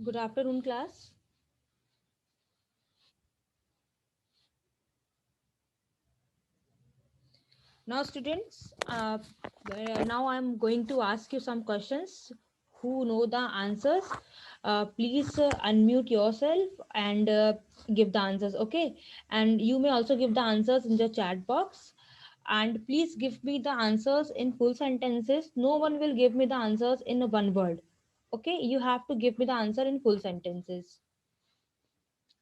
Good afternoon, class. Now, students, now I'm going to ask you some questions. Who know the answers? Please unmute yourself and give the answers, okay? And you may also give the answers in the chat box. And please give me the answers in full sentences. No one will give me the answers in one word. Okay, you have to give me the answer in full sentences.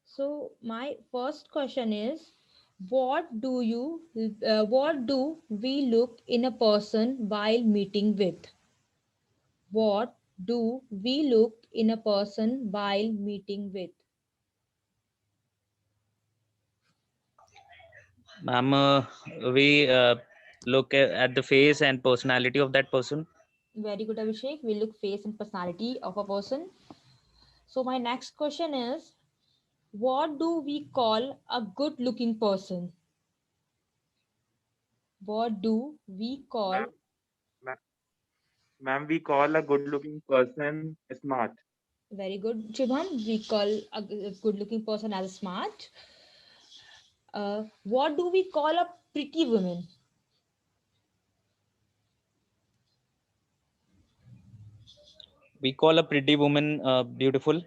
So my first question is, what do we look in a person while meeting with? What do we look in a person while meeting with? Ma'am, we look at the face and personality of that person. Very good, Abhishek. We look face and personality of a person. So my next question is, what do we call a good looking person? What do we call? Ma'am, ma- ma'am, we call a good-looking person smart. Very good, Shubham. We call a good looking person as smart. What do we call a pretty woman? We call a pretty woman beautiful.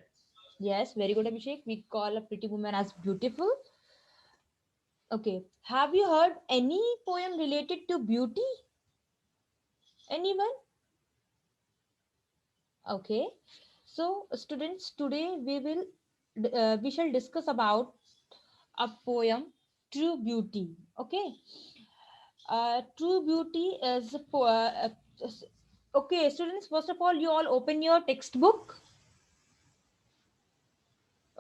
Yes, very good, Abhishek. We call a pretty woman as beautiful. Okay. Have you heard any poem related to beauty? Anyone? Okay. So, students, today we shall discuss about a poem, True Beauty. Okay. True Beauty is okay. Students, first of all, you all open your textbook.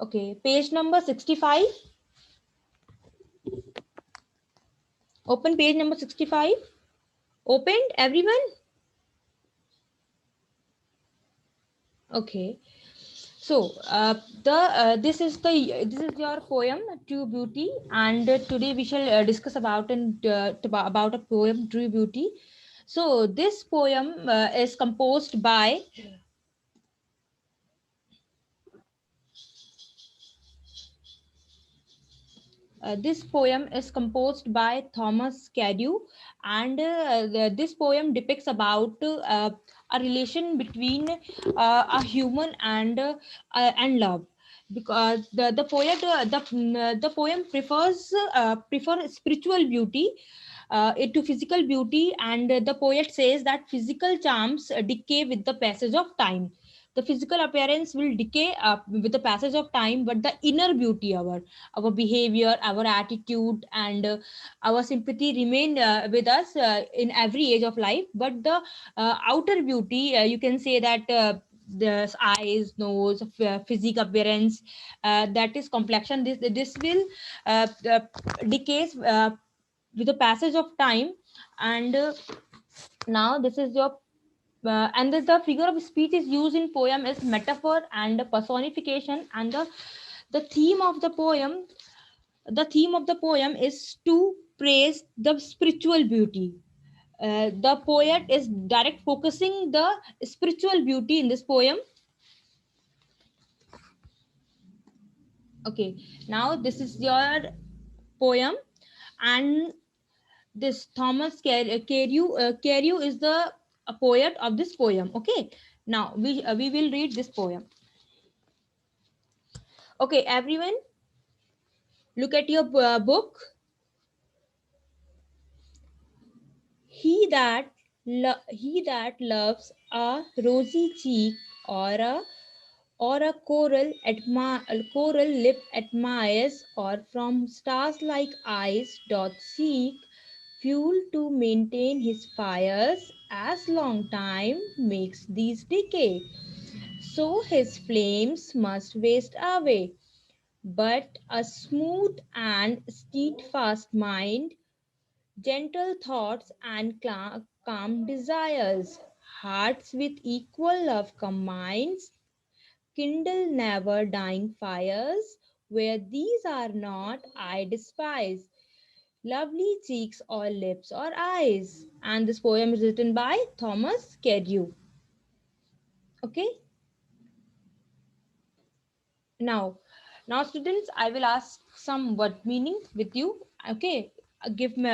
Okay, page number 65. Open page number 65. Opened, everyone? Okay. So, the this is your poem, True Beauty, and today we shall discuss about a poem, True Beauty. So, this poem is composed by this poem is composed by Thomas Carew, and this poem depicts about a relation between a human and love. Because the poet the poem prefer spiritual beauty to physical beauty, and the poet says that physical charms decay with the passage of time. The physical appearance will decay with the passage of time, but the inner beauty, our behavior, our attitude, and our sympathy remain with us in every age of life. But the outer beauty, you can say that the eyes, nose, physique appearance, that is complexion. This will decays with the passage of time, and now this is your and the figure of speech is used in poem is metaphor and personification, and the theme of the poem is to praise the spiritual beauty. The poet is direct focusing the spiritual beauty in this poem. Okay, now this is your poem, and this Carew is the poet of this poem. Okay, now we will read this poem. Okay, everyone, look at your book. He that loves a rosy cheek, or a coral lip admires, or from stars like eyes doth seek fuel to maintain his fires, as long time makes these decay, so his flames must waste away. But a smooth and steadfast mind, gentle thoughts and calm desires, hearts with equal love combines, kindle never dying fires. Where these are not, I despise. Lovely cheeks or lips or eyes. And this poem is written by Thomas Carew. Okay. Now students, I will ask some word meaning with you. Okay. Give me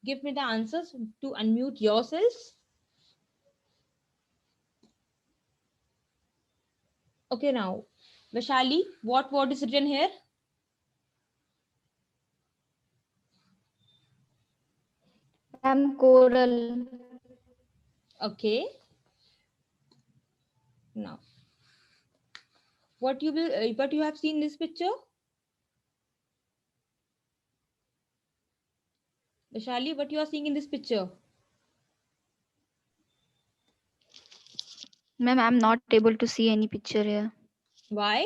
the answers to unmute yourselves. Okay, now Vishali, what word is written here? Ma'am, coral. Okay. Now, what you have seen this picture? Vishali, what you are seeing in this picture? Ma'am, I'm not able to see any picture here. Why?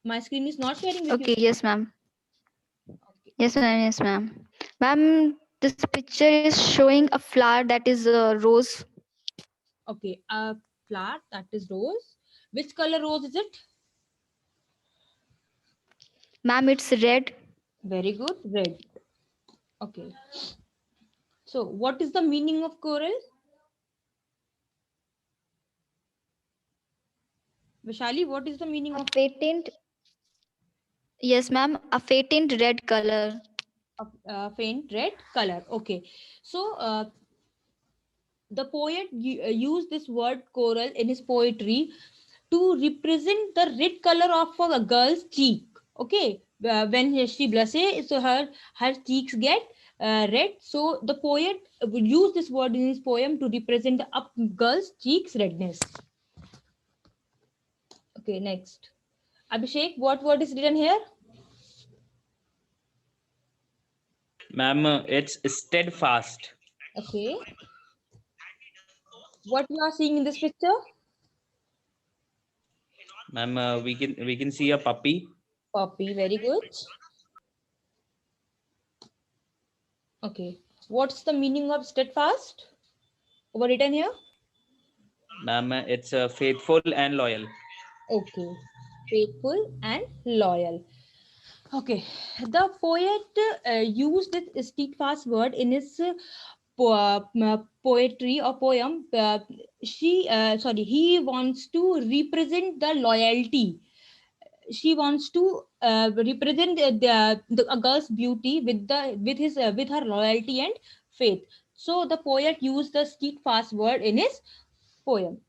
My screen is not sharing with you. Okay, yes, ma'am. Okay. Yes, ma'am. Yes, ma'am. Ma'am, this picture is showing a flower that is a rose. Okay. A flower that is rose. Which color rose is it? Ma'am, it's red. Very good. Red. Okay. So, what is the meaning of coral? Vishali, what is the meaning A of faint. Yes, ma'am. A faint red color. faint red color? Okay. So, the poet used this word coral in his poetry to represent the red color of a girl's cheek. Okay, when she blushes, so her cheeks get red. So the poet would use this word in his poem to represent the up girl's cheeks redness. Okay, next, Abhishek, what word is written here? Ma'am, it's steadfast. Okay, what you are seeing in this picture? Ma'am, we can see a puppy. Copy, very good. Okay, what's the meaning of steadfast over written here? Ma'am, it's faithful and loyal. Okay, faithful and loyal. Okay, the poet used this steadfast word in his poetry or poem. He wants to represent the loyalty. She wants to represent a girl's beauty with her loyalty and faith. So the poet used the steadfast word in his poem.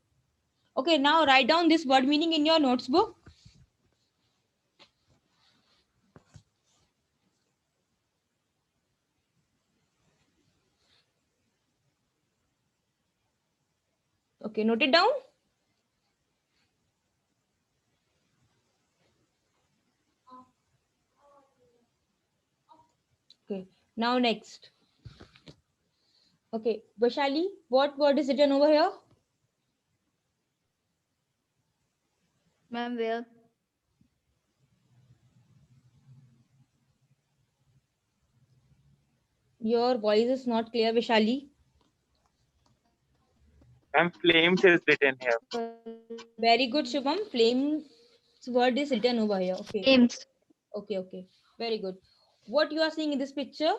Okay, now write down this word meaning in your notes book. Okay, note it down. Okay, now next. Okay, Vaishali, what word is written over here? Ma'am, where? Your voice is not clear, Vaishali. Ma'am, flames is written here. Very good, Shubham. Flames word is written over here. Okay, Flames. okay. Very good. What you are seeing in this picture?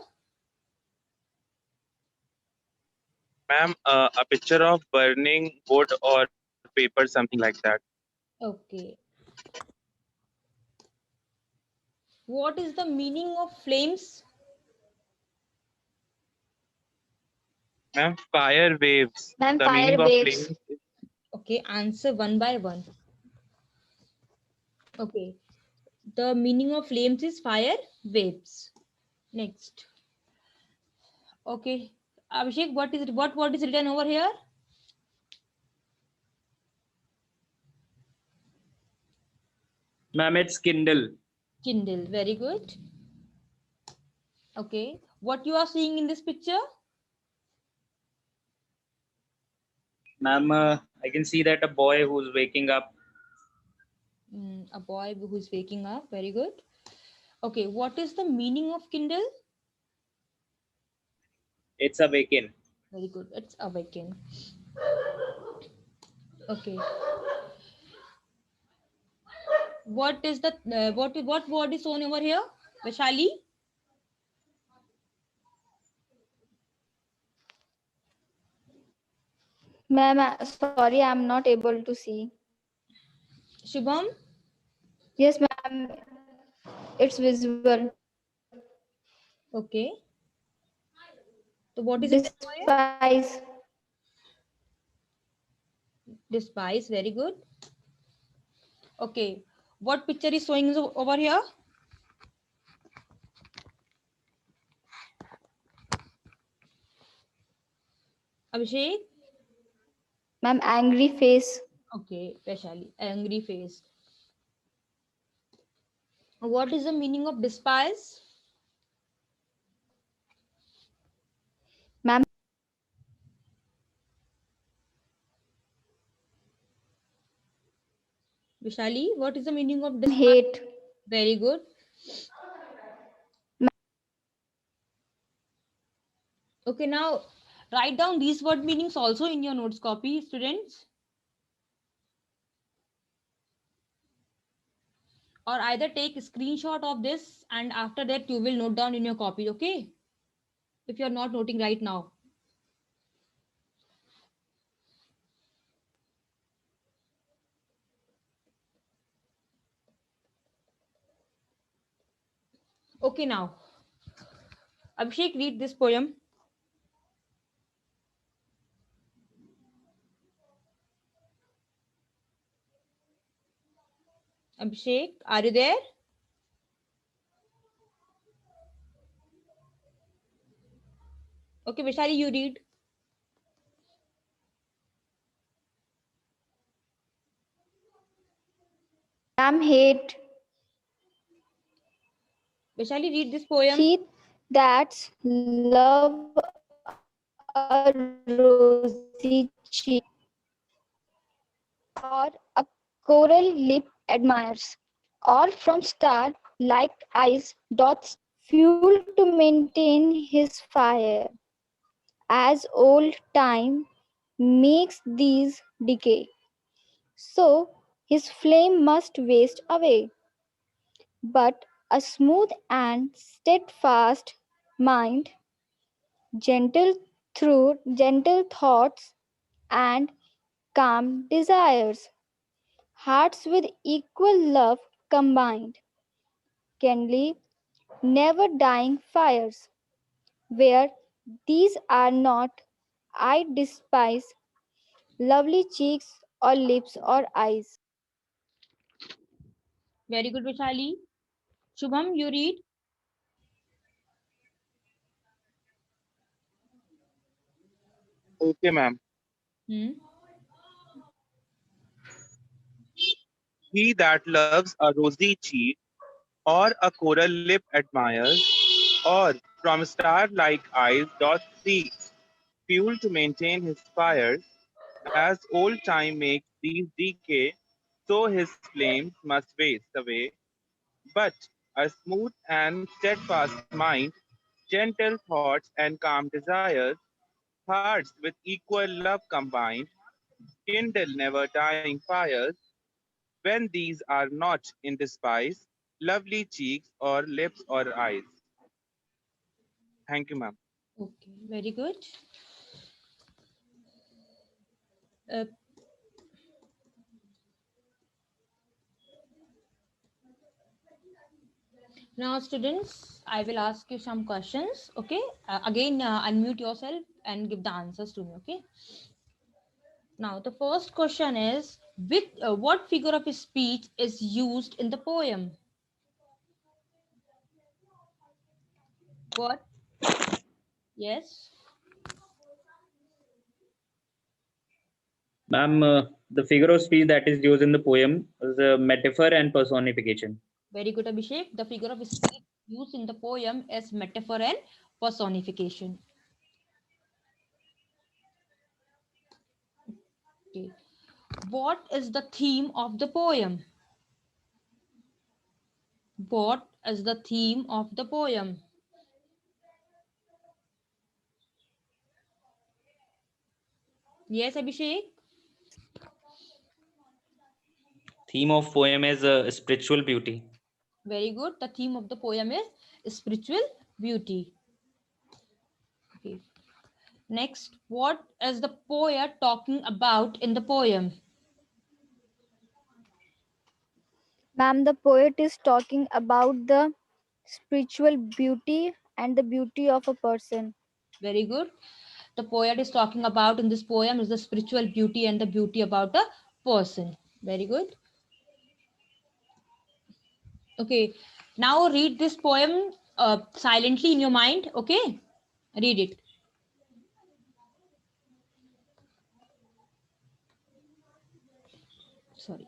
Ma'am, a picture of burning wood or paper, something like that. Okay. What is the meaning of flames? Ma'am, fire waves. Ma'am, The fire meaning of waves. flames is Okay, answer one by one. Okay. The meaning of flames is fire waves. Next. Okay. Abhishek, what is it? What word is written over here? Ma'am, it's kindle. Kindle. Very good. Okay. What you are seeing in this picture? Ma'am, I can see that a boy who's waking up. A boy who is waking up. Very good. Okay. What is the meaning of Kindle? It's awaken. Very good. It's awaken. Okay. What is the what word is shown over here? Vaishali? Ma'am, sorry, I'm not able to see. Shubham? Yes, ma'am, it's visible. Okay. So what is in the poem? Despise. Despise. Very good. Okay. What picture is showing over here? Abhishek? Ma'am, angry face. Okay. Vaishali. Angry face. What is the meaning of despise? Ma'am, Vishali, what is the meaning of despise? hate. Very good. Okay, now write down these word meanings also in your notes copy, students. Or either take a screenshot of this and after that you will note down in your copy, okay? If you are not noting right now. Okay, now. Abhishek, read this poem. Abhishek, are you there? Okay, Vishali, you read. Ma'am, hate. Vishali, read this poem. He that's love a rosy cheek or a coral lip admires, or from star like eyes dots fuel to maintain his fire, as old time makes these decay. So his flame must waste away, but a smooth and steadfast mind, gentle through gentle thoughts and calm desires, hearts with equal love combined, can leave never dying fires. Where these are not, I despise lovely cheeks or lips or eyes. Very good, Vishali. Shubham, you read. Okay, ma'am. Hmm. He that loves a rosy cheek or a coral lip admires, or from star-like eyes doth seek fuel to maintain his fires, as old time makes these decay, so his flames must waste away. But a smooth and steadfast mind, gentle thoughts and calm desires, hearts with equal love combined, kindle never dying fires, when these are not in despise, lovely cheeks or lips or eyes. Thank you, ma'am. Okay, very good. Uh, Now, students, I will ask you some questions. Okay. Again, unmute yourself and give the answers to me. Okay. Now, the first question is, with what figure of speech is used in the poem? What? Yes. Ma'am, the figure of speech that is used in the poem is a metaphor and personification. Very good, Abhishek. The figure of speech used in the poem is metaphor and personification. Okay. What is the theme of the poem? What is the theme of the poem? Yes, Abhishek. Theme of poem is spiritual beauty. Very good. The theme of the poem is spiritual beauty. Okay. Next, what is the poet talking about in the poem? Ma'am, the poet is talking about the spiritual beauty and the beauty of a person. Very good. The poet is talking about in this poem is the spiritual beauty and the beauty about a person. Very good. Okay. Now read this poem silently in your mind. Okay. Read it. Sorry.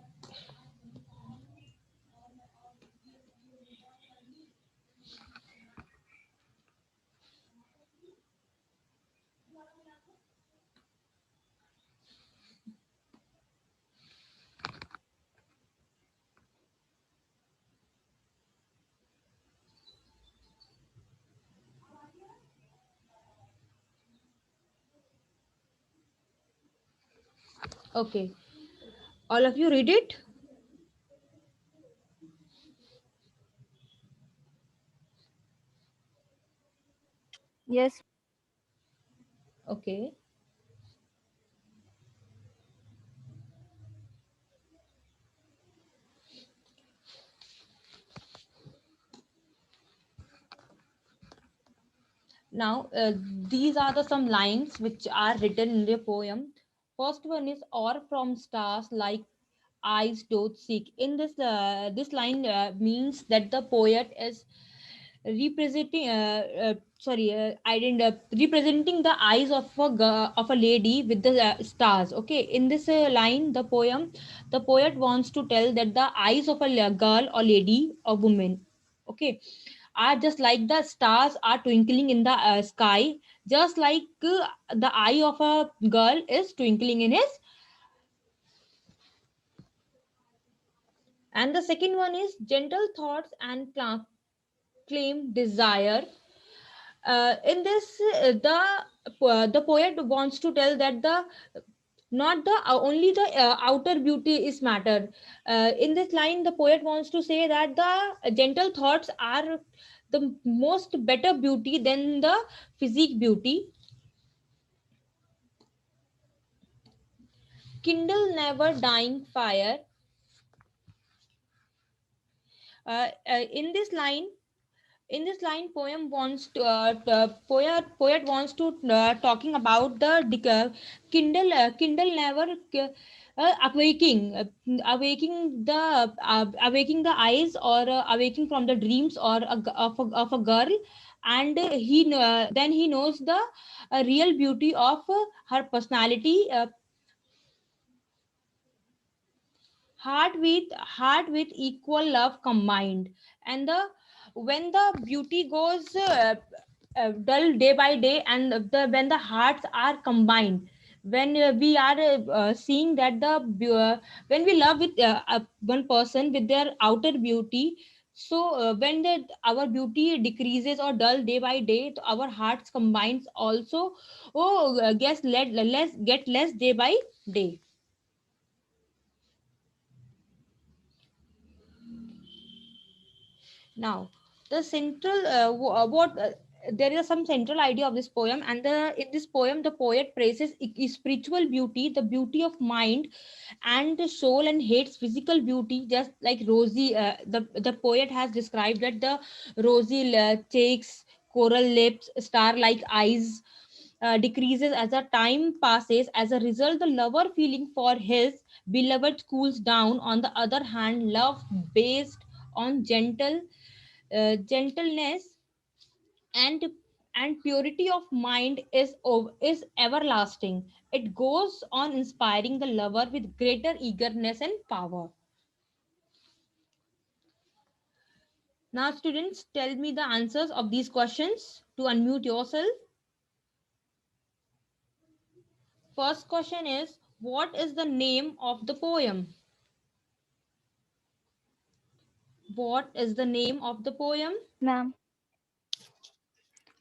Okay. All of you read it. Yes. Okay. Now, these are the some lines which are written in the poem. First one is "Or from stars like eyes doth seek." In this line means that the poet is representing I didn't representing the eyes of of a lady with the stars. Okay, in this line, the poet wants to tell that the eyes of a girl or lady or woman, okay, are just like the stars are twinkling in the sky, just like the eye of a girl is twinkling in his. And the second one is gentle thoughts and claim desire. In this the poet wants to tell that the not the only the outer beauty is matter. In this line, the poet wants to say that the gentle thoughts are the most better beauty than the physique beauty. Kindle never dying fire. In this line, poem wants to poet wants to talking about the kindle never awaking the eyes, or awaking from the dreams, or of a girl. And then he knows the real beauty of her personality. Heart with equal love combined. And the when the beauty goes dull day by day, and when the hearts are combined, when we are seeing that when we love with one person with their outer beauty, so when our beauty decreases or dull day by day, our hearts combines also, guess less get less day by day. Now, the central what there is some central idea of this poem, and in this poem, the poet praises spiritual beauty, the beauty of mind and the soul, and hates physical beauty, just like rosy. The poet has described that the rosy cheeks, coral lips, star-like eyes. Decreases as the time passes. As a result, the lover feeling for his beloved cools down. On the other hand, love based on gentleness and purity of mind is everlasting. It goes on inspiring the lover with greater eagerness and power. Now, students, tell me the answers of these questions to unmute yourself. First question is, what is the name of the poem? What is the name of the poem? Ma'am.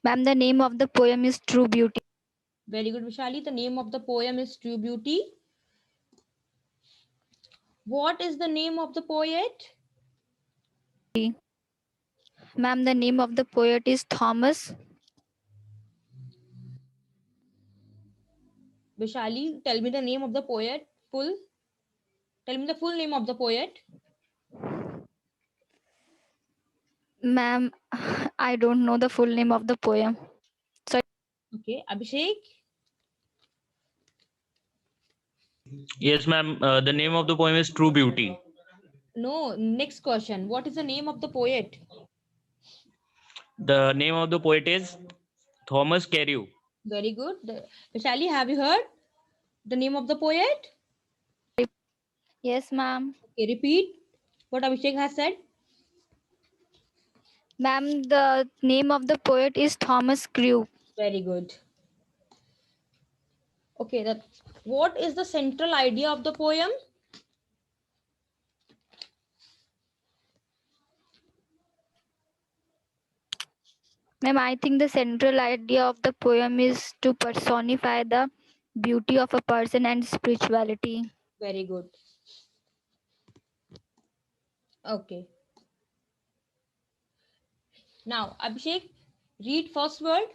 Ma'am, the name of the poem is True Beauty. Very good, Vishali. The name of the poem is True Beauty. What is the name of the poet? Ma'am, the name of the poet is Thomas. Vishali, tell me the name of the poet. Tell me the full name of the poet. Ma'am, I don't know the full name of the poem. Okay, Abhishek. Yes, ma'am. The name of the poem is True Beauty. No, next question. What is the name of the poet? The name of the poet is Thomas Carreau. Very good. Vishali, have you heard the name of the poet? Yes, ma'am. Okay, repeat what Abhishek has said. Ma'am, the name of the poet is Thomas Crew. Very good. Okay, what is the central idea of the poem? Ma'am, I think the central idea of the poem is to personify the beauty of a person and spirituality. Very good. Okay. Now, Abhishek, read first word.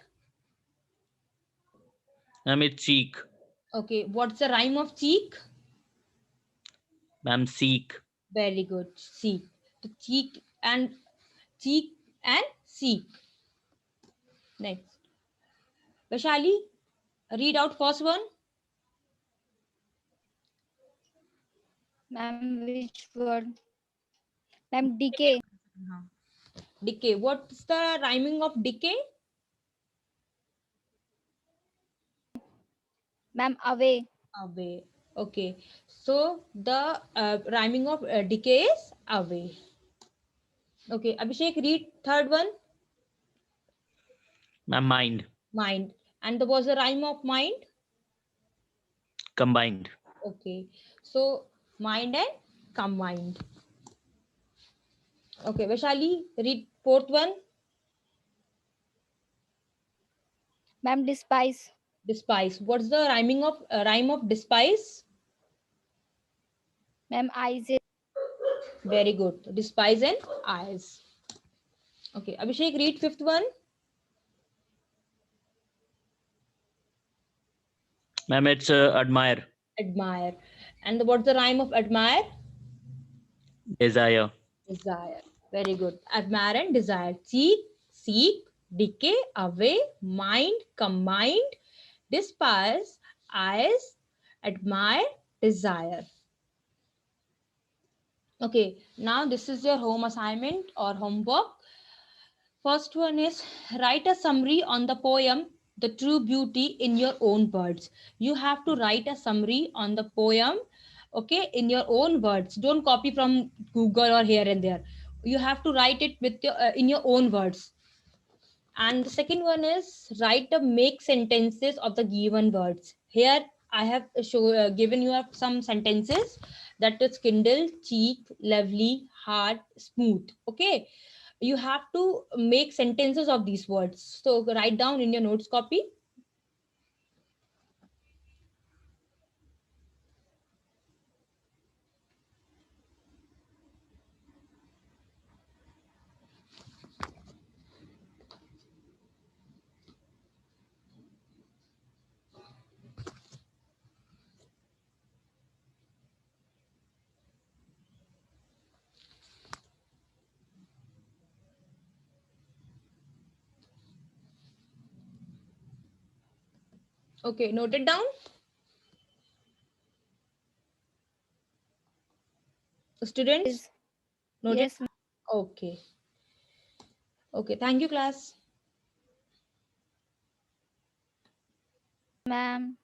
Ma'am, it's cheek. Okay, what's the rhyme of cheek? Ma'am, seek. Very good. Seek. The cheek and seek. Next. Vaishali, read out first one. Ma'am, which word? Ma'am, decay. Decay. What's the rhyming of decay? Ma'am, away. Away. Okay. So the rhyming of decay is away. Okay. Abhishek, read third one. Ma'am, mind. Mind. And there was a rhyme of mind. Combined. Okay. So mind and combined. Okay. Vaishali, read fourth one. Ma'am, despise. Despise. What's the rhyme of despise? Ma'am, eyes. Very good. Despise and eyes. Okay. Abhishek, read fifth one. Ma'am, it's admire. Admire. And what's the rhyme of admire? Desire. Desire. Very good. Admire and desire. Seek, decay, away, mind, combined, despise, eyes, admire, desire. Okay, now this is your home assignment or homework. First one is write a summary on the poem The True Beauty in your own words. You have to write a summary on the poem, okay, in your own words. Don't copy from Google or here and there. You have to write it with in your own words. And the second one is write the make sentences of the given words. Here I have given you some sentences, that is kindle, cheek, lovely, hard, smooth. Okay, you have to make sentences of these words. So write down in your notes copy. Okay, note it down. Students, note it. Yes, Okay. Okay, thank you class. ma'am.